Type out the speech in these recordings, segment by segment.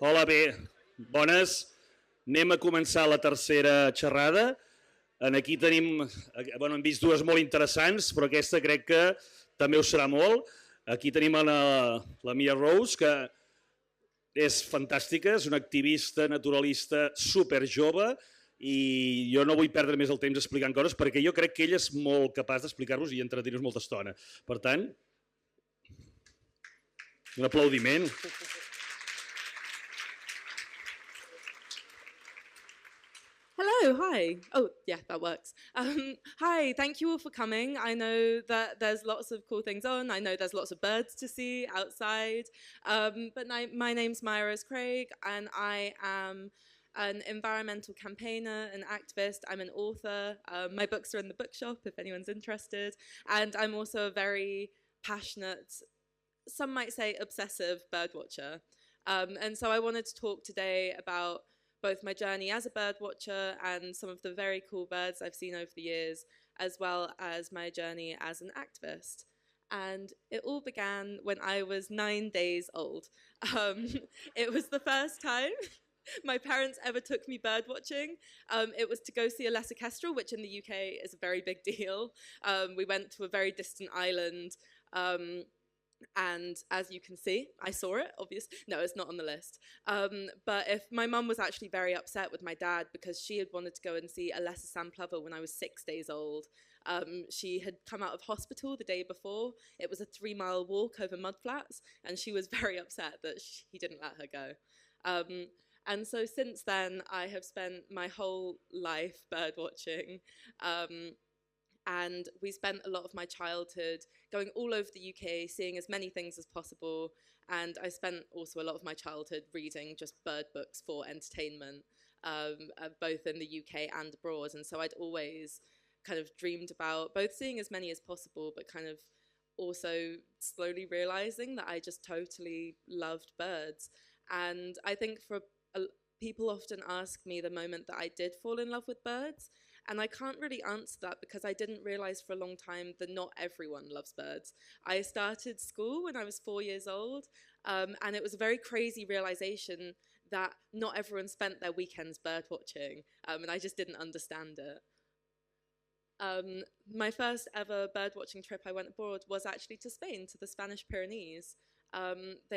Hola, bé, bones. Anem a començar la tercera xerrada. Aquí tenim, bueno, hem vist dues molt interessants, però aquesta crec que també ho serà molt. Aquí tenim la Mya-Rose, que és fantàstica, és una activista naturalista super jove i jo no vull perdre més el temps explicant coses perquè jo crec que ella és molt capaç d'explicar-vos i entretenir-vos molta estona. Per tant, un aplaudiment. Hello, hi. Oh, yeah, that works. Hi, thank you all for coming. I know that there's lots of cool things on. I know there's lots of birds to see outside. But my name's Mya-Rose and I am an environmental campaigner, an activist. I'm an author. My books are in the bookshop if anyone's interested. And I'm also a very passionate, some might say obsessive birdwatcher. And so I wanted to talk today about both my journey as a bird watcher and some of the very cool birds I've seen over the years, as well as my journey as an activist. And it all began when I was 9 days old. It was the first time my parents ever took me bird watching. It was to go see a lesser kestrel, which in the UK is a very big deal. We went to a very distant island. And as you can see, I saw it, obviously. No, it's not on the list. But if my mum was actually very upset with my dad because she had wanted to go and see a lesser sandplover when I was 6 days old. She had come out of hospital the day before. It was a 3-mile walk over mudflats, and she was very upset that he didn't let her go. And so since then, I have spent my whole life bird watching. And we spent a lot of my childhood going all over the UK, seeing as many things as possible. And I spent also a lot of my childhood reading just bird books for entertainment, both in the UK and abroad. And so I'd always kind of dreamed about both seeing as many as possible, but kind of also slowly realizing that I just totally loved birds. And I think people often ask me the moment that I did fall in love with birds. And I can't really answer that because I didn't realize for a long time that not everyone loves birds. I started school when I was 4 years old, and it was a very crazy realization that not everyone spent their weekends bird watching, and I just didn't understand it. My first ever bird watching trip I went abroad was actually to Spain, to the Spanish Pyrenees.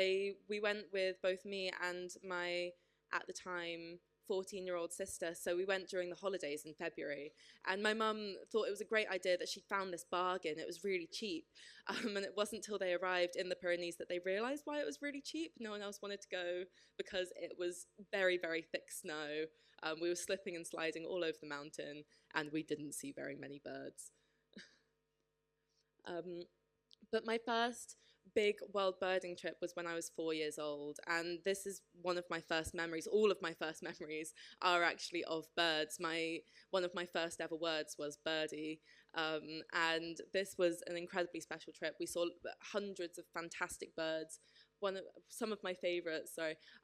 We went with both me and my, at the time, 14-year-old sister, so we went during the holidays in February, and my mum thought it was a great idea that she'd found this bargain. It was really cheap, and it wasn't till they arrived in the Pyrenees that they realised why it was really cheap. No one else wanted to go because it was very, very thick snow. We were slipping and sliding all over the mountain, and we didn't see very many birds. But my first big world birding trip was when I was 4 years old, and this is one of my first memories. All of my first memories are actually of birds. One of my first ever words was birdie, and this was an incredibly special trip. We saw hundreds of fantastic birds. Some of my favourites,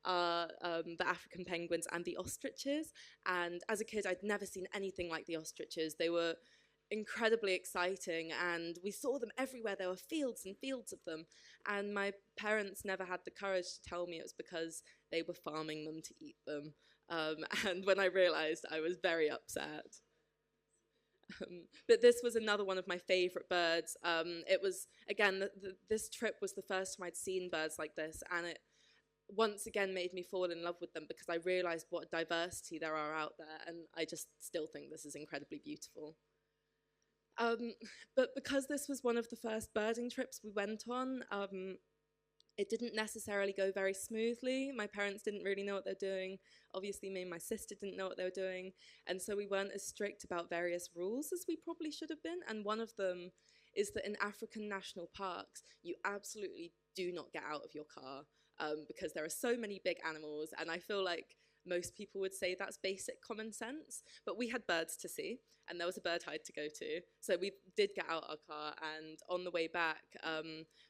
are the African penguins and the ostriches, and as a kid I'd never seen anything like the ostriches. They were incredibly exciting, and we saw them everywhere. There were fields and fields of them, and my parents never had the courage to tell me it was because they were farming them to eat them, and when I realized, I was very upset. But this was another one of my favorite birds. It was, again, this trip was the first time I'd seen birds like this, and it once again made me fall in love with them because I realized what diversity there are out there, and I just still think this is incredibly beautiful. But because this was one of the first birding trips we went on, it didn't necessarily go very smoothly. My parents didn't really know what they were doing. Obviously, me and my sister didn't know what they were doing. And so we weren't as strict about various rules as we probably should have been. And one of them is that in African national parks, you absolutely do not get out of your car because there are so many big animals. And I feel like most people would say that's basic common sense, but we had birds to see, and there was a bird hide to go to. So we did get out our car, and on the way back,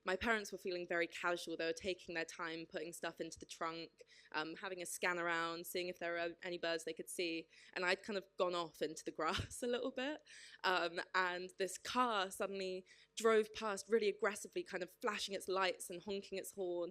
my parents were feeling very casual. They were taking their time, putting stuff into the trunk, having a scan around, seeing if there were any birds they could see. And I'd kind of gone off into the grass a little bit, and this car suddenly drove past really aggressively, kind of flashing its lights and honking its horn.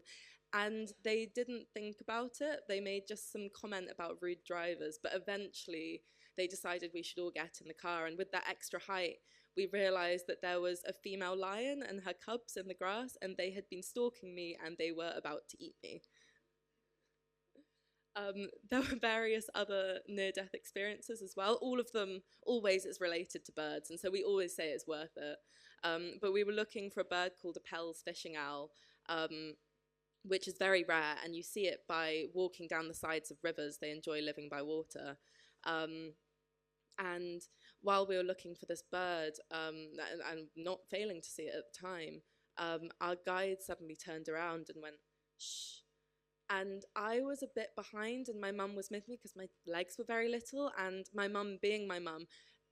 And they didn't think about it. They made just some comment about rude drivers, but eventually they decided we should all get in the car. And with that extra height, we realized that there was a female lion and her cubs in the grass, and they had been stalking me and they were about to eat me. There were various other near-death experiences as well. All of them always is related to birds, and so we always say it's worth it. But we were looking for a bird called a Pell's fishing owl, which is very rare, and you see it by walking down the sides of rivers. They enjoy living by water. And while we were looking for this bird, and not failing to see it at the time, our guide suddenly turned around and went, "Shh." And I was a bit behind, and my mum was with me because my legs were very little, and my mum, being my mum,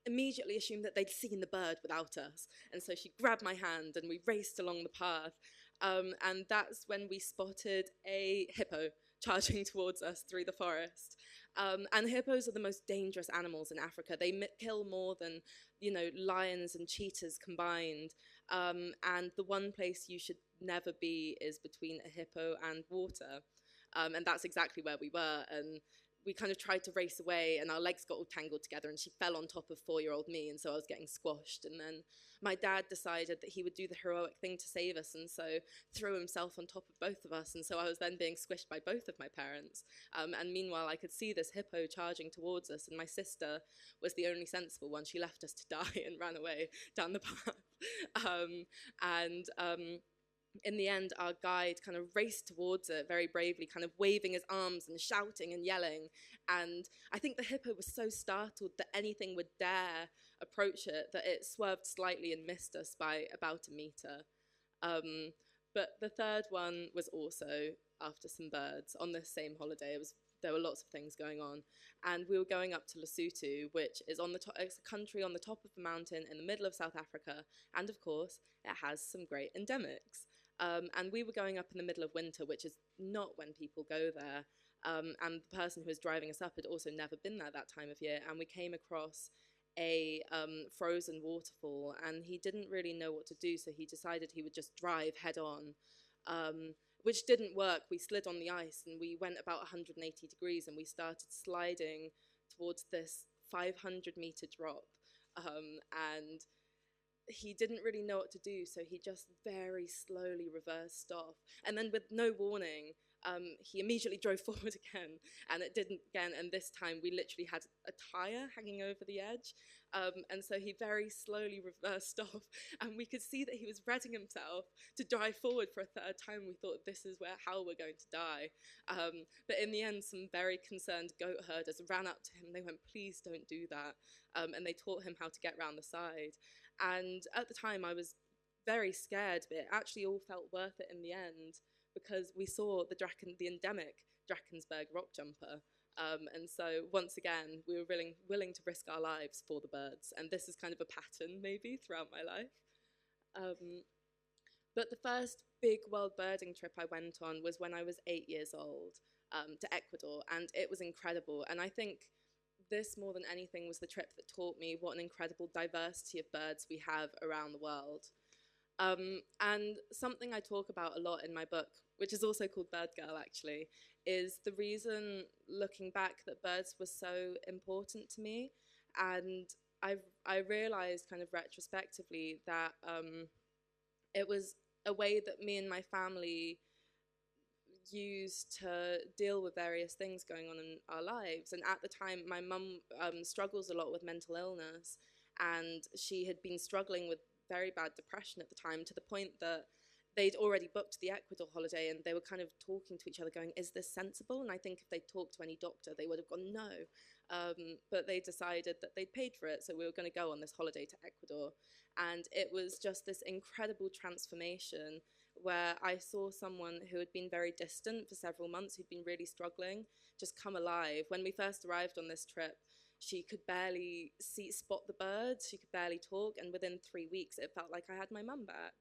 immediately assumed that they'd seen the bird without us. And so she grabbed my hand and we raced along the path. And that's when we spotted a hippo charging towards us through the forest. And hippos are the most dangerous animals in Africa. They kill more than, lions and cheetahs combined. And the one place you should never be is between a hippo and water. And that's exactly where we were. And we kind of tried to race away, and our legs got all tangled together, and she fell on top of 4-year-old me, and so I was getting squashed. And then my dad decided that he would do the heroic thing to save us, and so threw himself on top of both of us, and so I was then being squished by both of my parents. And meanwhile, I could see this hippo charging towards us, and my sister was the only sensible one. She left us to die and ran away down the path. In the end, our guide kind of raced towards it very bravely, kind of waving his arms and shouting and yelling. And I think the hippo was so startled that anything would dare approach it that it swerved slightly and missed us by about a meter. But the third one was also after some birds on this same holiday. There were lots of things going on, and we were going up to Lesotho, which is it's a country on the top of a mountain in the middle of South Africa, and of course, it has some great endemics. And we were going up in the middle of winter, which is not when people go there. And the person who was driving us up had also never been there that time of year. And we came across a frozen waterfall, and he didn't really know what to do, so he decided he would just drive head on, which didn't work. We slid on the ice, and we went about 180 degrees, and we started sliding towards this 500-meter drop. And he didn't really know what to do, so he just very slowly reversed off. And then with no warning, he immediately drove forward again, and it didn't again, and this time we literally had a tyre hanging over the edge. And so he very slowly reversed off, and we could see that he was readying himself to drive forward for a third time. We thought, this is how we're going to die. But in the end, some very concerned goat herders ran up to him. They went, "Please don't do that." And they taught him how to get round the side. And at the time, I was very scared, but it actually all felt worth it in the end, because we saw the endemic Drakensberg rock jumper. And so once again, we were willing to risk our lives for the birds. And this is kind of a pattern maybe throughout my life. But the first big world birding trip I went on was when I was 8 years old, to Ecuador, and it was incredible. And I think this, more than anything, was the trip that taught me what an incredible diversity of birds we have around the world. And something I talk about a lot in my book, which is also called Birdgirl actually, is the reason, looking back, that birds were so important to me. And I realized kind of retrospectively that it was a way that me and my family used to deal with various things going on in our lives. And at the time, my mum struggles a lot with mental illness, and she had been struggling with very bad depression at the time, to the point that they'd already booked the Ecuador holiday, and they were kind of talking to each other going, is this sensible? And I think if they'd talked to any doctor, they would have gone no. But they decided that they'd paid for it, so we were going to go on this holiday to Ecuador. And it was just this incredible transformation where I saw someone who had been very distant for several months, who'd been really struggling, just come alive. When we first arrived on this trip, she could barely spot the birds, she could barely talk, and within 3 weeks it felt like I had my mum back.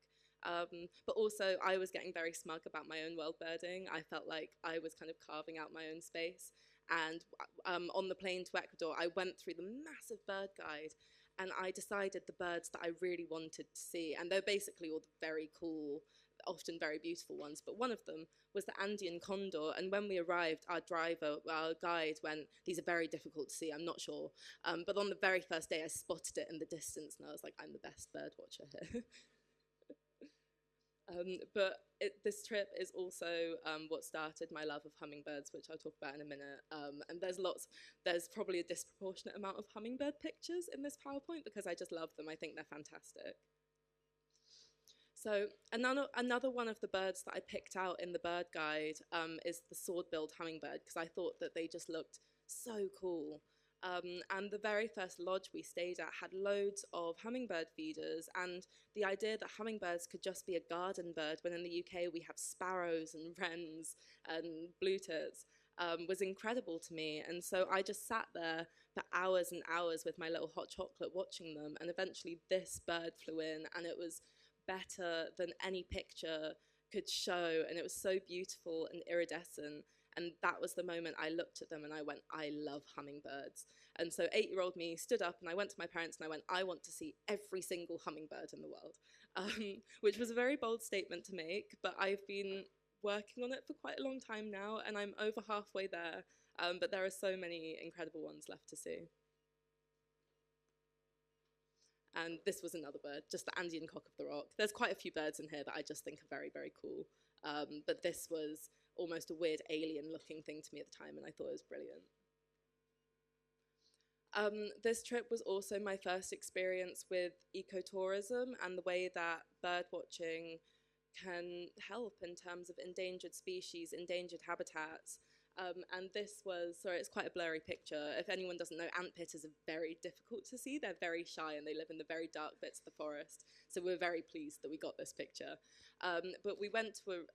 But also I was getting very smug about my own world birding. I felt like I was kind of carving out my own space. And on the plane to Ecuador, I went through the massive bird guide, and I decided the birds that I really wanted to see, and they're basically all the very cool, often very beautiful ones, but one of them was the Andean condor. And when we arrived, our guide went, "These are very difficult to see, I'm not sure." But on the very first day, I spotted it in the distance, and I was like, I'm the best bird watcher here. This trip is also what started my love of hummingbirds, which I'll talk about in a minute. And there's probably a disproportionate amount of hummingbird pictures in this PowerPoint because I just love them. I think they're fantastic. So another one of the birds that I picked out in the bird guide is the sword-billed hummingbird, because I thought that they just looked so cool. And the very first lodge we stayed at had loads of hummingbird feeders, and the idea that hummingbirds could just be a garden bird, when in the UK we have sparrows and wrens and blue tits, was incredible to me. And so I just sat there for hours and hours with my little hot chocolate watching them, and eventually this bird flew in, and it was better than any picture could show, and it was so beautiful and iridescent. And that was the moment I looked at them and I went, I love hummingbirds. And so 8-year-old me stood up and I went to my parents and I went, I want to see every single hummingbird in the world, which was a very bold statement to make, but I've been working on it for quite a long time now, and I'm over halfway there, but there are so many incredible ones left to see. And this was another bird, just the Andean cock of the rock. There's quite a few birds in here that I just think are very, very cool. But this was almost a weird alien-looking thing to me at the time, and I thought it was brilliant. This trip was also my first experience with ecotourism and the way that bird watching can help in terms of endangered species, endangered habitats. And this was, sorry, it's quite a blurry picture. If anyone doesn't know, ant pitters are very difficult to see. They're very shy and they live in the very dark bits of the forest. So we're very pleased that we got this picture. But we went to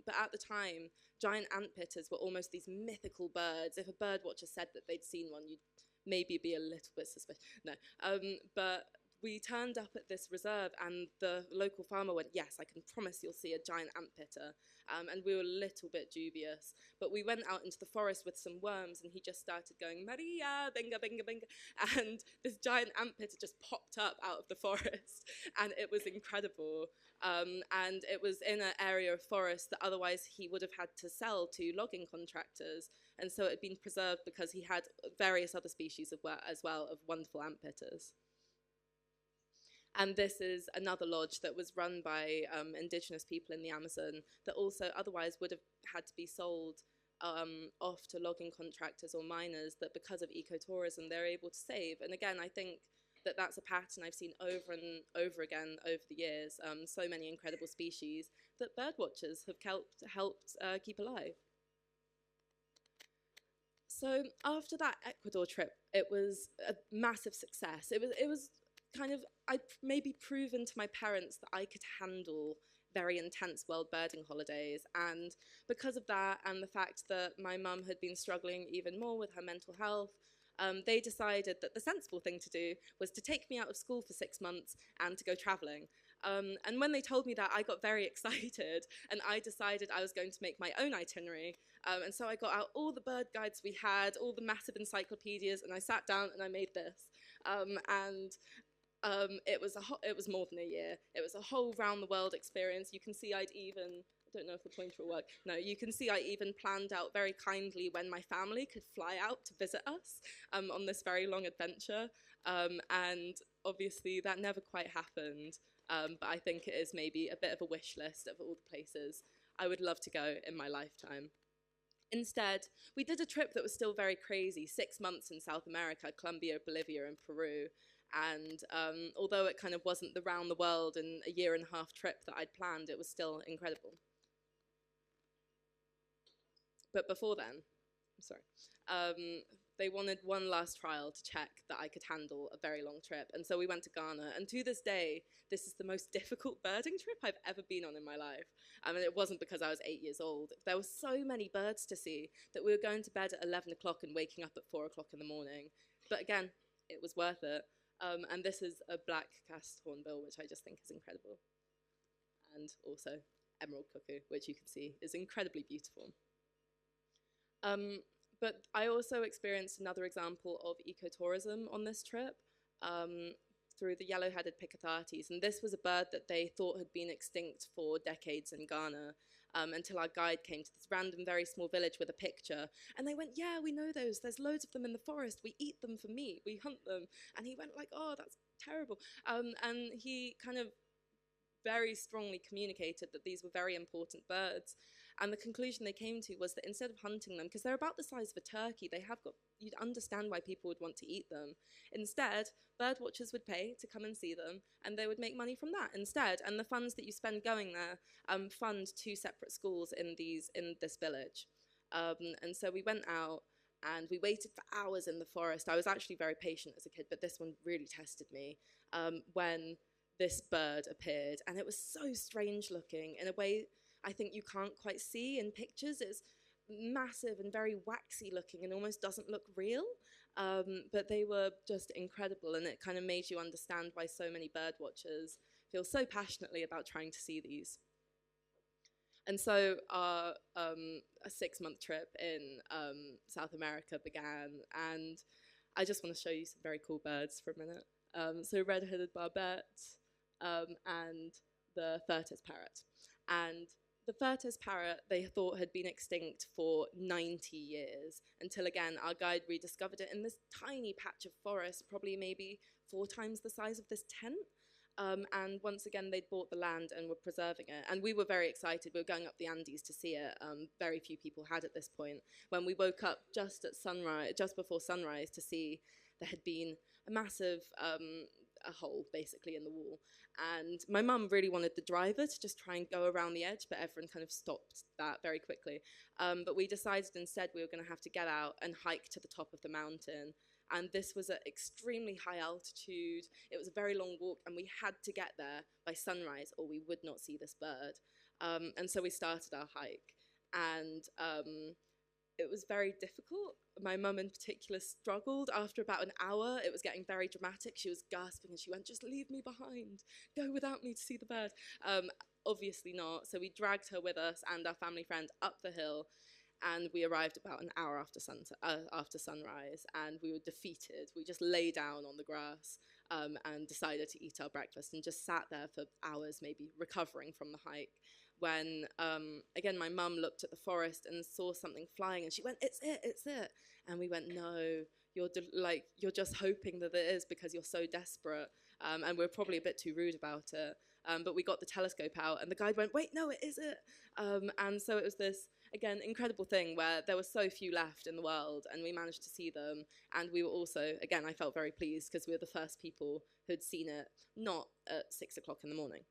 but at the time, giant ant pitters were almost these mythical birds. If a bird watcher said that they'd seen one, you'd maybe be a little bit suspicious. No, but we turned up at this reserve and the local farmer went, yes, I can promise you'll see a giant ant pitter. And we were a little bit dubious. But we went out into the forest with some worms and he just started going, Maria, binga, binga, binga. And this giant ant pitter just popped up out of the forest. And it was incredible. And it was in an area of forest that otherwise he would have had to sell to logging contractors. And so it had been preserved because he had various other species as well of wonderful ant pitters. And this is another lodge that was run by indigenous people in the Amazon that also otherwise would have had to be sold off to logging contractors or miners, that because of ecotourism they're able to save. And again, I think that that's a pattern I've seen over and over again over the years. So many incredible species that bird watchers have helped keep alive. So after that Ecuador trip, it was a massive success. It was kind of, I'd maybe proven to my parents that I could handle very intense world birding holidays, and because of that and the fact that my mum had been struggling even more with her mental health, they decided that the sensible thing to do was to take me out of school for 6 months and to go travelling. And when they told me that, I got very excited and I decided I was going to make my own itinerary. And so I got out all the bird guides we had, all the massive encyclopedias, and I sat down and I made this. It was more than a year. It was a whole round-the-world experience. You can see I don't know if the pointer will work. No, you can see I even planned out very kindly when my family could fly out to visit us on this very long adventure. And obviously that never quite happened. But I think it is maybe a bit of a wish list of all the places I would love to go in my lifetime. Instead, we did a trip that was still very crazy, 6 months in South America, Colombia, Bolivia, and Peru. And although it kind of wasn't the round the world in a 1.5-year trip that I'd planned, it was still incredible. But before then, I'm sorry, they wanted one last trial to check that I could handle a very long trip. And so we went to Ghana. And to this day, this is the most difficult birding trip I've ever been on in my life. And it wasn't because I was 8 years old. There were so many birds to see that we were going to bed at 11 o'clock and waking up at 4 o'clock in the morning. But again, it was worth it. And this is a black-cast hornbill, which I just think is incredible. And also emerald cuckoo, which you can see is incredibly beautiful. But I also experienced another example of ecotourism on this trip. through the yellow-headed Picatartes, and this was a bird that they thought had been extinct for decades in Ghana, until our guide came to this random, very small village with a picture, and they went, yeah, we know those, there's loads of them in the forest, we eat them for meat, we hunt them, and he went like, oh, that's terrible, and he kind of very strongly communicated that these were very important birds. And the conclusion they came to was that instead of hunting them, because they're about the size of a turkey, you'd understand why people would want to eat them. Instead, bird watchers would pay to come and see them, and they would make money from that instead. And the funds that you spend going there fund 2 separate schools in this village. And so we went out, and we waited for hours in the forest. I was actually very patient as a kid, but this one really tested me when this bird appeared, and it was so strange looking in a way I think you can't quite see in pictures. It's massive and very waxy looking and almost doesn't look real, but they were just incredible, and it kind of made you understand why so many bird watchers feel so passionately about trying to see these. And so our a 6-month trip in South America began, and I just want to show you some very cool birds for a minute. So red-headed barbet, and the Furtis parrot. And the Furtis parrot, they thought, had been extinct for 90 years, until again, our guide rediscovered it in this tiny patch of forest, probably maybe 4 times the size of this tent. And once again, they'd bought the land and were preserving it. And we were very excited. We were going up the Andes to see it. Very few people had at this point. When we woke up just at sunrise, just before sunrise, to see there had been a massive a hole basically in the wall, and my mum really wanted the driver to just try and go around the edge, but everyone kind of stopped that very quickly. But we decided instead we were going to have to get out and hike to the top of the mountain, and this was at extremely high altitude. It was a very long walk, and we had to get there by sunrise or we would not see this bird. And so we started our hike, and it was very difficult. My mum in particular struggled. After about an hour, it was getting very dramatic. She was gasping and she went, just leave me behind. Go without me to see the bird. Obviously not. So we dragged her with us and our family friend up the hill, and we arrived about an hour after sunrise, and we were defeated. We just lay down on the grass and decided to eat our breakfast and just sat there for hours, maybe recovering from the hike, when, again, my mum looked at the forest and saw something flying, and she went, it's it. And we went, no, you're just hoping that it is because you're so desperate. And we're probably a bit too rude about it. But we got the telescope out, and the guide went, wait, no, it is it. And so it was this, again, incredible thing where there were so few left in the world, and we managed to see them. And we were also, again, I felt very pleased because we were the first people who'd seen it, not at 6 o'clock in the morning.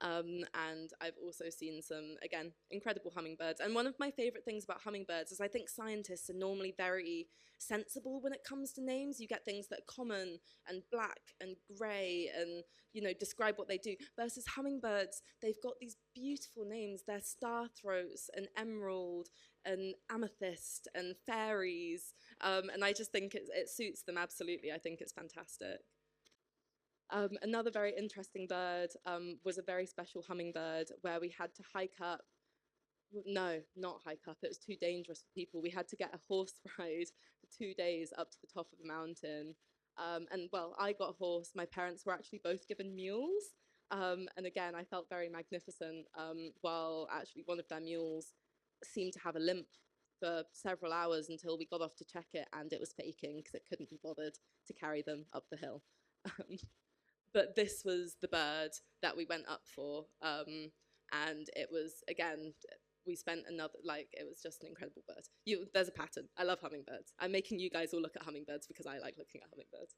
And I've also seen some, again, incredible hummingbirds. And one of my favorite things about hummingbirds is I think scientists are normally very sensible when it comes to names. You get things that are common and black and grey and, you know, describe what they do. Versus hummingbirds, they've got these beautiful names. They're star throats and emerald and amethyst and fairies. And I just think it suits them absolutely. I think it's fantastic. Another very interesting bird was a very special hummingbird where we had to hike up. No, not hike up. It was too dangerous for people. We had to get a horse ride for 2 days up to the top of the mountain. And well, I got a horse. My parents were actually both given mules. And again, I felt very magnificent, while actually one of their mules seemed to have a limp for several hours until we got off to check it, and it was faking because it couldn't be bothered to carry them up the hill. But this was the bird that we went up for, and it was, again, we spent another, it was just an incredible bird. There's a pattern. I love hummingbirds. I'm making you guys all look at hummingbirds because I like looking at hummingbirds.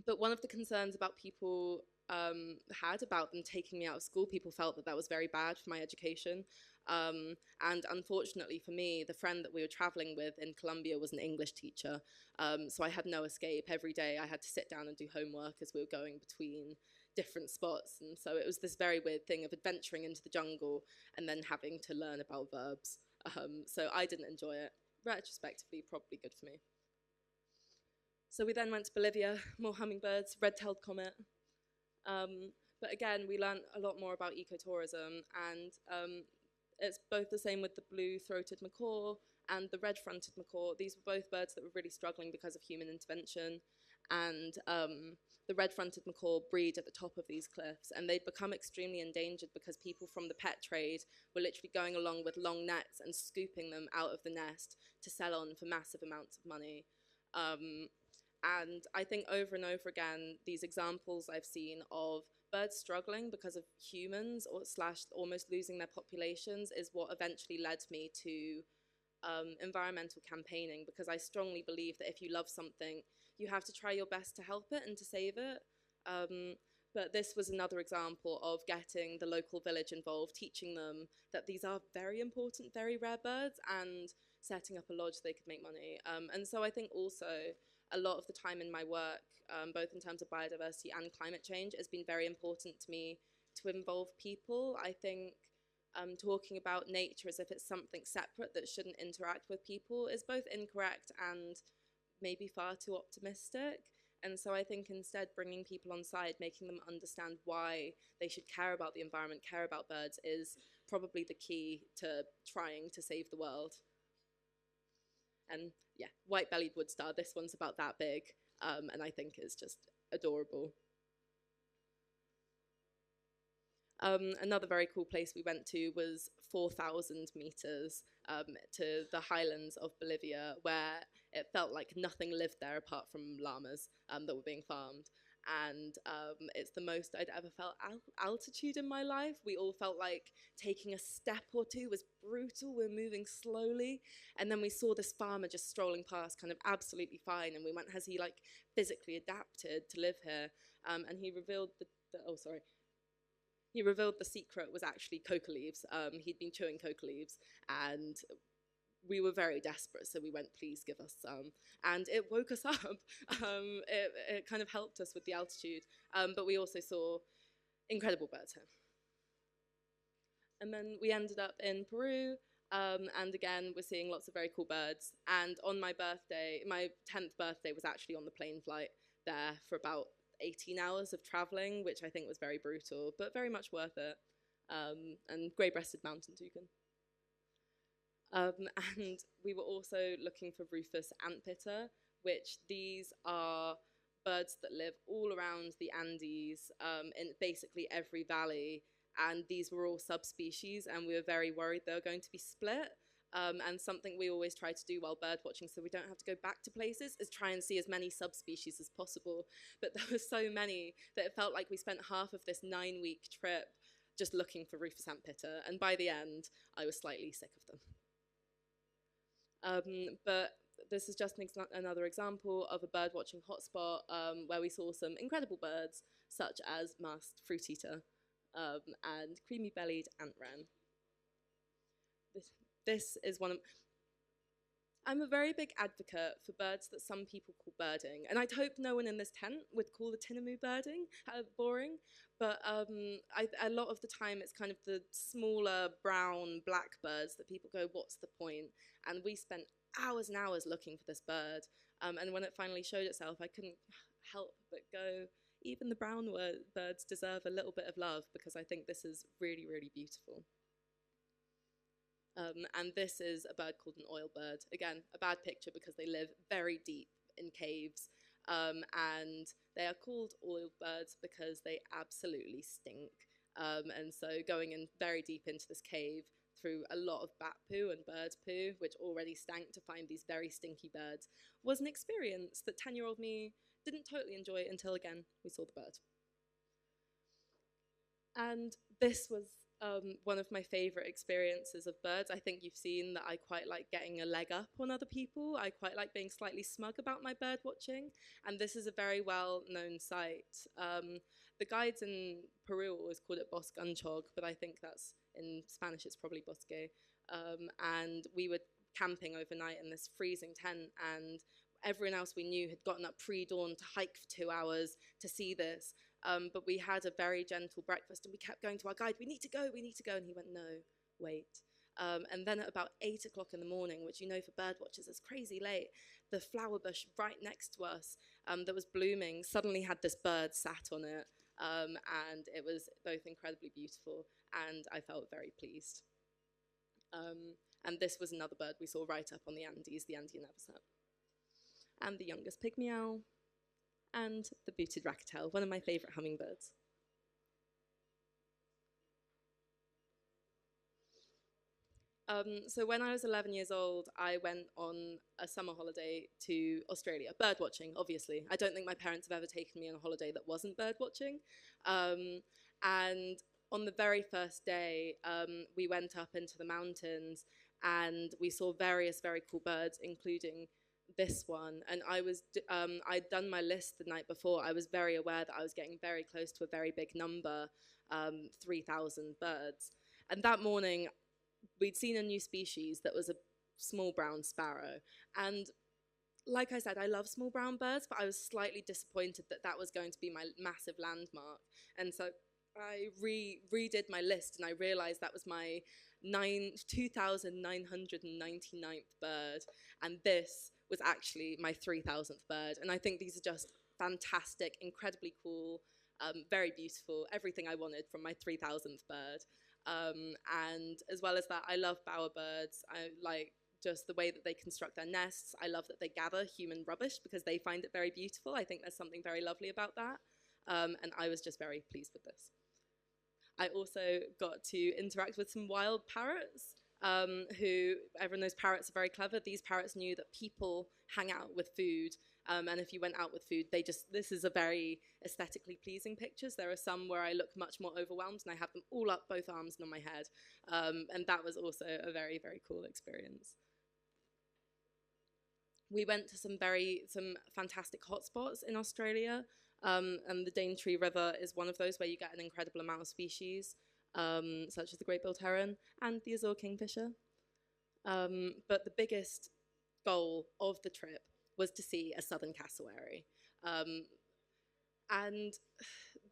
But one of the concerns about people had about them taking me out of school, people felt that that was very bad for my education. And unfortunately for me, the friend that we were traveling with in Colombia was an English teacher, so I had no escape. Every day I had to sit down and do homework as we were going between different spots, and so it was this very weird thing of adventuring into the jungle and then having to learn about verbs. So I didn't enjoy it. Retrospectively, probably good for me. So we then went to Bolivia, more hummingbirds, red-tailed comet. But again, we learned a lot more about ecotourism, and it's both the same with the blue-throated macaw and the red-fronted macaw. These were both birds that were really struggling because of human intervention. And the red-fronted macaw breed at the top of these cliffs, and they'd become extremely endangered because people from the pet trade were literally going along with long nets and scooping them out of the nest to sell on for massive amounts of money. And I think over and over again, these examples I've seen of birds struggling because of humans or slash almost losing their populations is what eventually led me to environmental campaigning, because I strongly believe that if you love something, you have to try your best to help it and to save it. But this was another example of getting the local village involved, teaching them that these are very important, very rare birds, and setting up a lodge so they could make money. And so I think also a lot of the time in my work, both in terms of biodiversity and climate change, has been very important to me to involve people. I think talking about nature as if it's something separate that shouldn't interact with people is both incorrect and maybe far too optimistic. And so I think instead bringing people on side, making them understand why they should care about the environment, care about birds, is probably the key to trying to save the world. And yeah, white-bellied woodstar, this one's about that big, and I think is just adorable. Another very cool place we went to was 4,000 meters to the highlands of Bolivia, where it felt like nothing lived there apart from llamas that were being farmed. And it's the most I'd ever felt altitude in my life. We all felt like taking a step or two was brutal. We're moving slowly. And then we saw this farmer just strolling past, kind of absolutely fine. And we went, has he like physically adapted to live here? And he revealed he revealed the secret was actually coca leaves. He'd been chewing coca leaves, and we were very desperate, so we went, please give us some. And it woke us up. It kind of helped us with the altitude, but we also saw incredible birds here. And then we ended up in Peru, and again, we're seeing lots of very cool birds. And on my birthday, my 10th birthday was actually on the plane flight there for about 18 hours of traveling, which I think was very brutal, but very much worth it. And grey-breasted mountain toucan. And we were also looking for rufous antpitter, which these are birds that live all around the Andes, in basically every valley. And these were all subspecies, and we were very worried they were going to be split. And something we always try to do while bird watching, so we don't have to go back to places, is try and see as many subspecies as possible. But there were so many that it felt like we spent half of this 9-week trip just looking for rufous antpitter, and by the end, I was slightly sick of them. But this is just another example of a bird watching hotspot where we saw some incredible birds, such as masked fruit eater and creamy-bellied ant wren. This is one of... I'm a very big advocate for birds that some people call birding, and I'd hope no one in this tent would call the tinamou birding boring, but a lot of the time it's kind of the smaller brown black birds that people go, what's the point? And we spent hours and hours looking for this bird, and when it finally showed itself, I couldn't help but go, even the brown birds deserve a little bit of love, because I think this is really, really beautiful. And this is a bird called an oil bird. Again, a bad picture because they live very deep in caves. And they are called oil birds because they absolutely stink. And so going in very deep into this cave through a lot of bat poo and bird poo, which already stank, to find these very stinky birds, was an experience that 10-year-old me didn't totally enjoy until, again, we saw the bird. And this was one of my favorite experiences of birds. I think you've seen that I quite like getting a leg up on other people. I quite like being slightly smug about my bird watching, and this is a very well-known site. The guides in Peru always called it Bosque Unchog, but I think that's, in Spanish, it's probably Bosque. And we were camping overnight in this freezing tent, and everyone else we knew had gotten up pre-dawn to hike for 2 hours to see this. But we had a very gentle breakfast, and we kept going to our guide, we need to go, and he went, no, wait. And then at about 8 o'clock in the morning, which you know for bird watchers is crazy late, the flower bush right next to us that was blooming suddenly had this bird sat on it, and it was both incredibly beautiful, and I felt very pleased. And this was another bird we saw right up on the Andes, the Andean avocet. And the youngest pygmy owl, and the booted racketel, one of my favourite hummingbirds. So when I was 11 years old, I went on a summer holiday to Australia, bird watching, obviously. I don't think my parents have ever taken me on a holiday that wasn't bird watching. And on the very first day, we went up into the mountains and we saw various very cool birds, including this one. And I'd done my list the night before. I was very aware that I was getting very close to a very big number, 3,000 birds. And that morning, we'd seen a new species that was a small brown sparrow. And like I said, I love small brown birds, but I was slightly disappointed that that was going to be my massive landmark. And so I redid my list, and I realized that was my 2,999th bird. And this was actually my 3,000th bird. And I think these are just fantastic, incredibly cool, very beautiful, everything I wanted from my 3,000th bird. And as well as that, I love bowerbirds. I like just the way that they construct their nests. I love that they gather human rubbish because they find it very beautiful. I think there's something very lovely about that. And I was just very pleased with this. I also got to interact with some wild parrots, who, everyone knows parrots are very clever. These parrots knew that people hang out with food. And if you went out with food, this is a very aesthetically pleasing pictures. There are some where I look much more overwhelmed and I have them all up both arms and on my head. And that was also a very, very cool experience. We went to some fantastic hotspots in Australia. And the Daintree River is one of those where you get an incredible amount of species, such as the great-billed heron and the azure kingfisher. But the biggest goal of the trip was to see a southern cassowary. And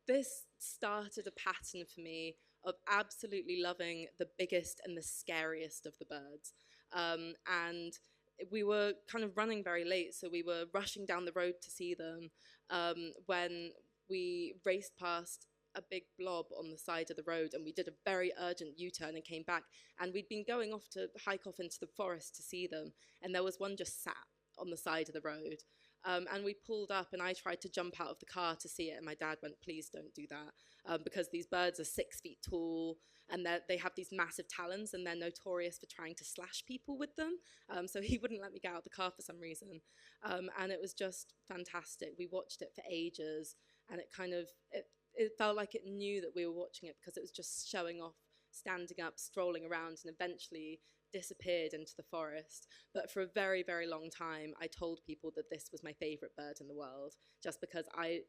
this started a pattern for me of absolutely loving the biggest and the scariest of the birds. And we were kind of running very late, so we were rushing down the road to see them when we raced past a big blob on the side of the road, and we did a very urgent U-turn and came back. And we'd been going off to hike off into the forest to see them, and there was one just sat on the side of the road. And we pulled up, and I tried to jump out of the car to see it, and my dad went, please don't do that, because these birds are 6 feet tall, and they have these massive talons, and they're notorious for trying to slash people with them. So he wouldn't let me get out of the car for some reason. And it was just fantastic. We watched it for ages, and it felt like it knew that we were watching it because it was just showing off, standing up, strolling around, and eventually disappeared into the forest. But for a very, very long time, I told people that this was my favorite bird in the world, just because I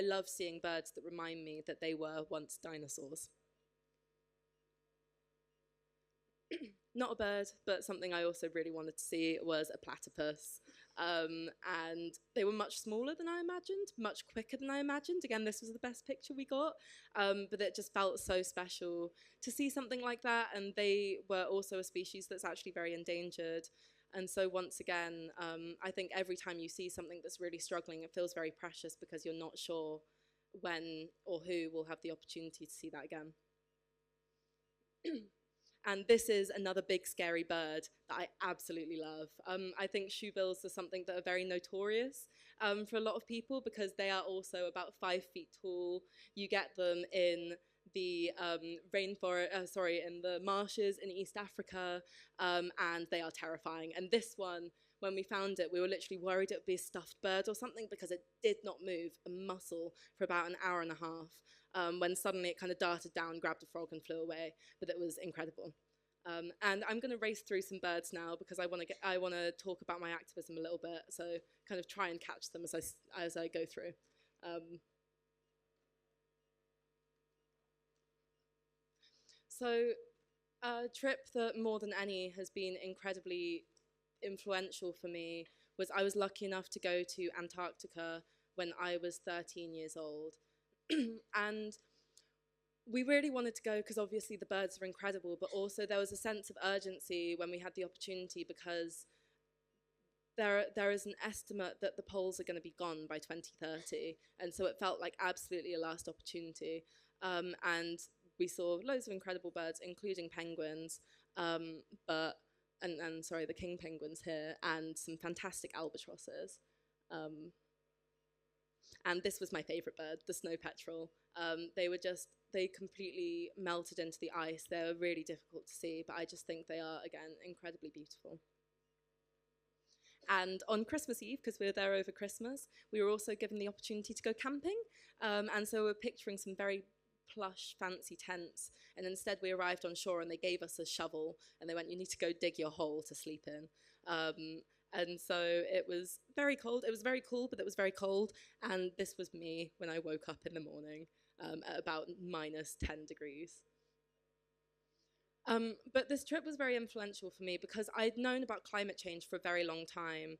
love seeing birds that remind me that they were once dinosaurs. Not a bird, but something I also really wanted to see was a platypus. And they were much smaller than I imagined, much quicker than I imagined. Again, this was the best picture we got, but it just felt so special to see something like that. And they were also a species that's actually very endangered. And so once again, I think every time you see something that's really struggling, it feels very precious because you're not sure when or who will have the opportunity to see that again. And this is another big scary bird that I absolutely love. I think shoebills are something that are very notorious for a lot of people because they are also about 5 feet tall. You get them in the rainforest, in the marshes in East Africa, and they are terrifying. And this one, when we found it, we were literally worried it would be a stuffed bird or something because it did not move a muscle for about an hour and a half. When suddenly it kind of darted down, grabbed a frog and flew away, but it was incredible. And I'm going to race through some birds now because I want to talk about my activism a little bit, so kind of try and catch them as I go through. So a trip that more than any has been incredibly influential for me was I was lucky enough to go to Antarctica when I was 13 years old. And we really wanted to go because obviously the birds are incredible, but also there was a sense of urgency when we had the opportunity because there is an estimate that the poles are going to be gone by 2030, and so it felt like absolutely a last opportunity. And we saw loads of incredible birds, including penguins, and sorry, the king penguins here, and some fantastic albatrosses. And this was my favorite bird, the snow petrel. They completely melted into the ice. They were really difficult to see, but I just think they are, again, incredibly beautiful. And on Christmas Eve, because we were there over Christmas, we were also given the opportunity to go camping. And so we're picturing some very plush, fancy tents. And instead we arrived on shore and they gave us a shovel and they went, you need to go dig your hole to sleep in. And so it was very cold. It was very cool, but it was very cold. And this was me when I woke up in the morning at about -10 degrees. But this trip was very influential for me because I'd known about climate change for a very long time.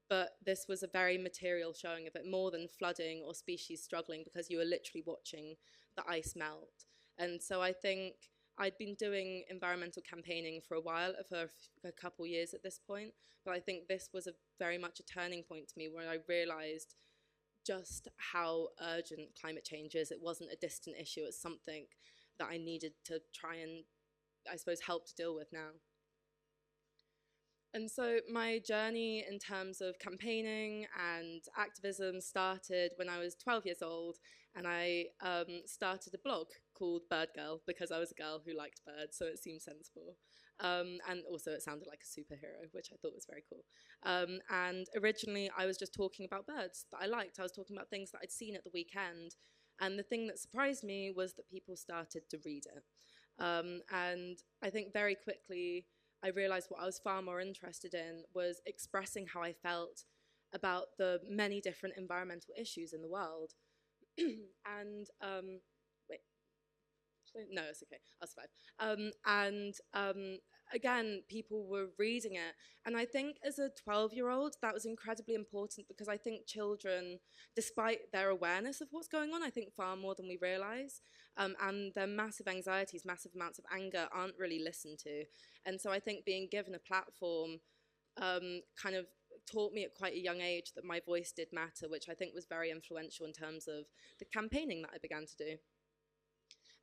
But this was a very material showing of it, more than flooding or species struggling, because you were literally watching the ice melt. And so I think I'd been doing environmental campaigning for a while, for a couple years at this point, but I think this was very much a turning point to me where I realized just how urgent climate change is. It wasn't a distant issue, it's something that I needed to try and, I suppose, help to deal with now. And so my journey in terms of campaigning and activism started when I was 12 years old, and I started a blog called Birdgirl because I was a girl who liked birds, so it seemed sensible. And also it sounded like a superhero, which I thought was very cool. And originally I was just talking about birds that I liked. I was talking about things that I'd seen at the weekend. And the thing that surprised me was that people started to read it. And I think very quickly I realized what I was far more interested in was expressing how I felt about the many different environmental issues in the world. And, wait, no, it's okay, I'll survive. Again, people were reading it. And I think as a 12-year-old, that was incredibly important because I think children, despite their awareness of what's going on, I think far more than we realize, and their massive anxieties, massive amounts of anger aren't really listened to. And so I think being given a platform kind of taught me at quite a young age that my voice did matter, which I think was very influential in terms of the campaigning that I began to do.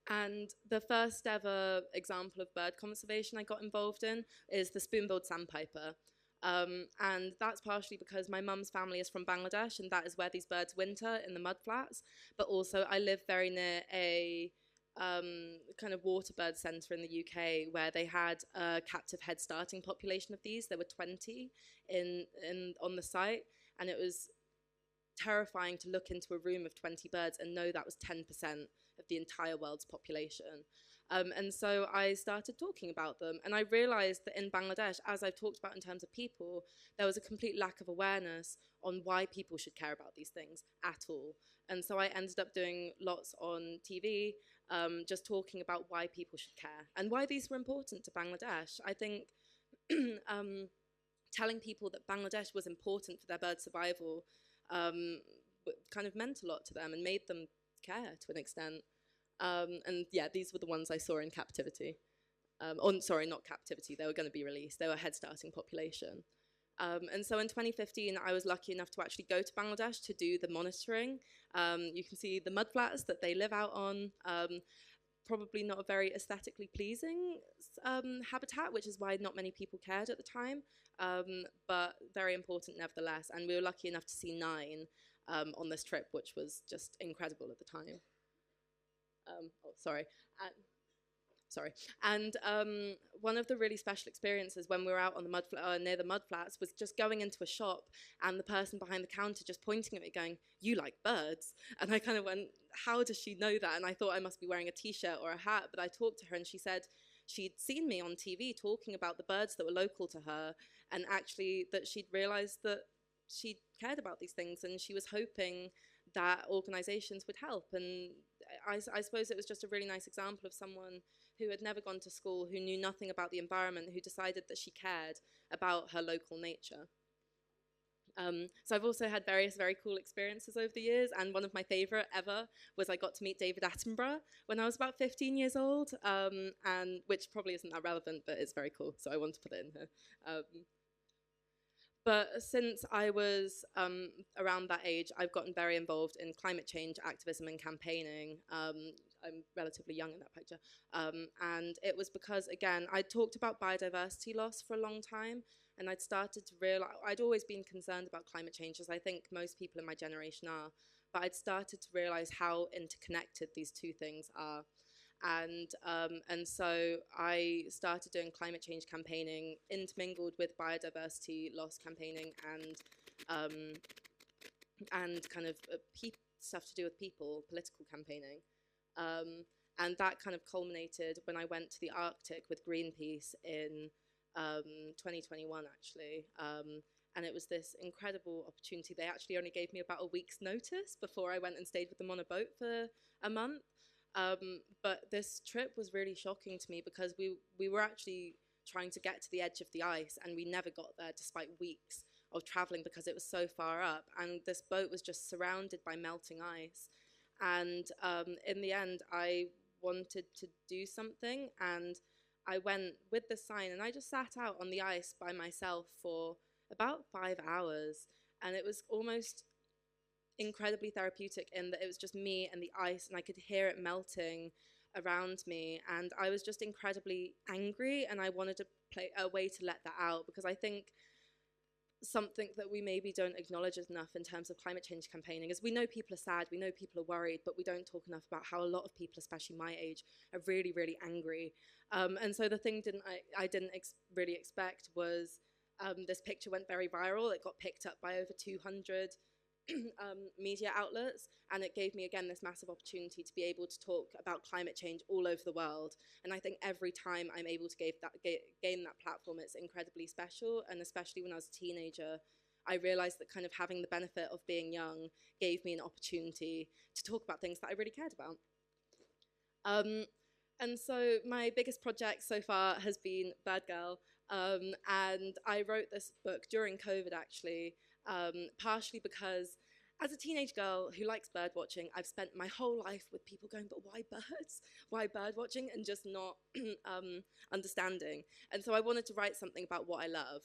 And the first ever example of bird conservation I got involved in is the spoon-billed sandpiper. And that's partially because my mum's family is from Bangladesh, and that is where these birds winter, in the mudflats. But also I live very near a kind of waterbird centre in the UK where they had a captive head starting population of these. There were 20 on the site, and it was terrifying to look into a room of 20 birds and know that was 10% of the entire world's population. And so I started talking about them, and I realized that in Bangladesh, as I've talked about in terms of people, there was a complete lack of awareness on why people should care about these things at all. And so I ended up doing lots on TV, just talking about why people should care and why these were important to Bangladesh. I think telling people that Bangladesh was important for their bird survival kind of meant a lot to them and made them care to an extent. And yeah, these were the ones I saw in captivity. Sorry, not captivity, they were going to be released. They were head starting population. And so in 2015, I was lucky enough to actually go to Bangladesh to do the monitoring. You can see the mudflats that they live out on. Probably not a very aesthetically pleasing habitat, which is why not many people cared at the time, but very important nevertheless. And we were lucky enough to see 9 on this trip, which was just incredible at the time. And one of the really special experiences when we were out on the near the mudflats was just going into a shop and the person behind the counter just pointing at me going, "You like birds?" And I kind of went, how does she know that? And I thought I must be wearing a t-shirt or a hat, but I talked to her and she said she'd seen me on TV talking about the birds that were local to her, and actually that she'd realized that she cared about these things and she was hoping that organizations would help. And I suppose it was just a really nice example of someone who had never gone to school, who knew nothing about the environment, who decided that she cared about her local nature. So I've also had various very cool experiences over the years, and one of my favorite ever was I got to meet David Attenborough when I was about 15 years old, and which probably isn't that relevant, but it's very cool, so I want to put it in here. But since I was around that age, I've gotten very involved in climate change activism and campaigning. I'm relatively young in that picture. And it was because, again, I talked about biodiversity loss for a long time, and I'd started to realize, I'd always been concerned about climate change, as I think most people in my generation are, but I'd started to realize how interconnected these two things are. And so I started doing climate change campaigning, intermingled with biodiversity loss campaigning, and kind of stuff to do with people, political campaigning. And that kind of culminated when I went to the Arctic with Greenpeace in 2021, actually. And it was this incredible opportunity. They actually only gave me about a week's notice before I went and stayed with them on a boat for a month. But this trip was really shocking to me because we were actually trying to get to the edge of the ice, and we never got there despite weeks of traveling because it was so far up. And this boat was just surrounded by melting ice. And in the end, I wanted to do something, and I went with the sign, and I just sat out on the ice by myself for about 5 hours, and it was almost incredibly therapeutic in that it was just me and the ice, and I could hear it melting around me, and I was just incredibly angry, and I wanted to play a way to let that out, because I think something that we maybe don't acknowledge enough in terms of climate change campaigning is we know people are sad, we know people are worried, but we don't talk enough about how a lot of people, especially my age, are really, really angry. And so the thing I didn't really expect was this picture went very viral. It got picked up by over 200 media outlets, and it gave me again this massive opportunity to be able to talk about climate change all over the world. And I think every time I'm able to gain that platform, it's incredibly special. And especially when I was a teenager, I realized that kind of having the benefit of being young gave me an opportunity to talk about things that I really cared about. And so my biggest project so far has been Birdgirl, and I wrote this book during COVID, actually, partially because as a teenage girl who likes bird watching, I've spent my whole life with people going, but why birds? Why bird watching? And just not understanding. And so I wanted to write something about what I love,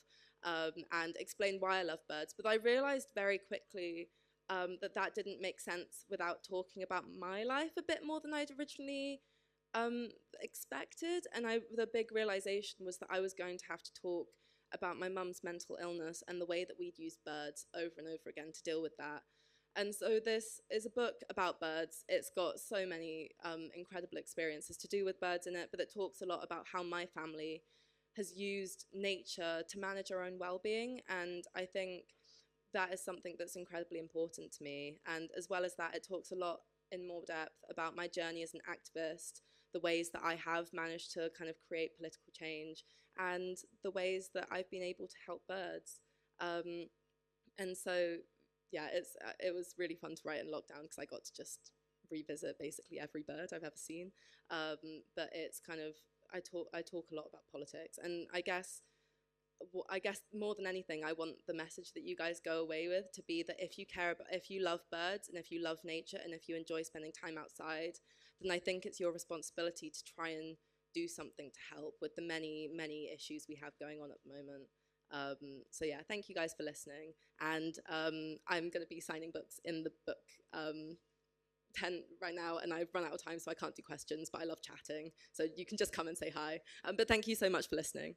and explain why I love birds. But I realized very quickly that didn't make sense without talking about my life a bit more than I'd originally expected. And the big realization was that I was going to have to talk about my mum's mental illness and the way that we'd used birds over and over again to deal with that. And so this is a book about birds. It's got so many incredible experiences to do with birds in it, but it talks a lot about how my family has used nature to manage our own well-being. And I think that is something that's incredibly important to me. And as well as that, it talks a lot in more depth about my journey as an activist, the ways that I have managed to kind of create political change, and the ways that I've been able to help birds. And so, yeah, it was really fun to write in lockdown because I got to just revisit basically every bird I've ever seen. But it's kind of, I talk a lot about politics, and I guess more than anything, I want the message that you guys go away with to be that if you love birds, and if you love nature, and if you enjoy spending time outside, then I think it's your responsibility to try and do something to help with the many, many issues we have going on at the moment. So yeah, thank you guys for listening. And I'm going to be signing books in the book tent right now, and I've run out of time, so I can't do questions, but I love chatting. So you can just come and say hi. But thank you so much for listening.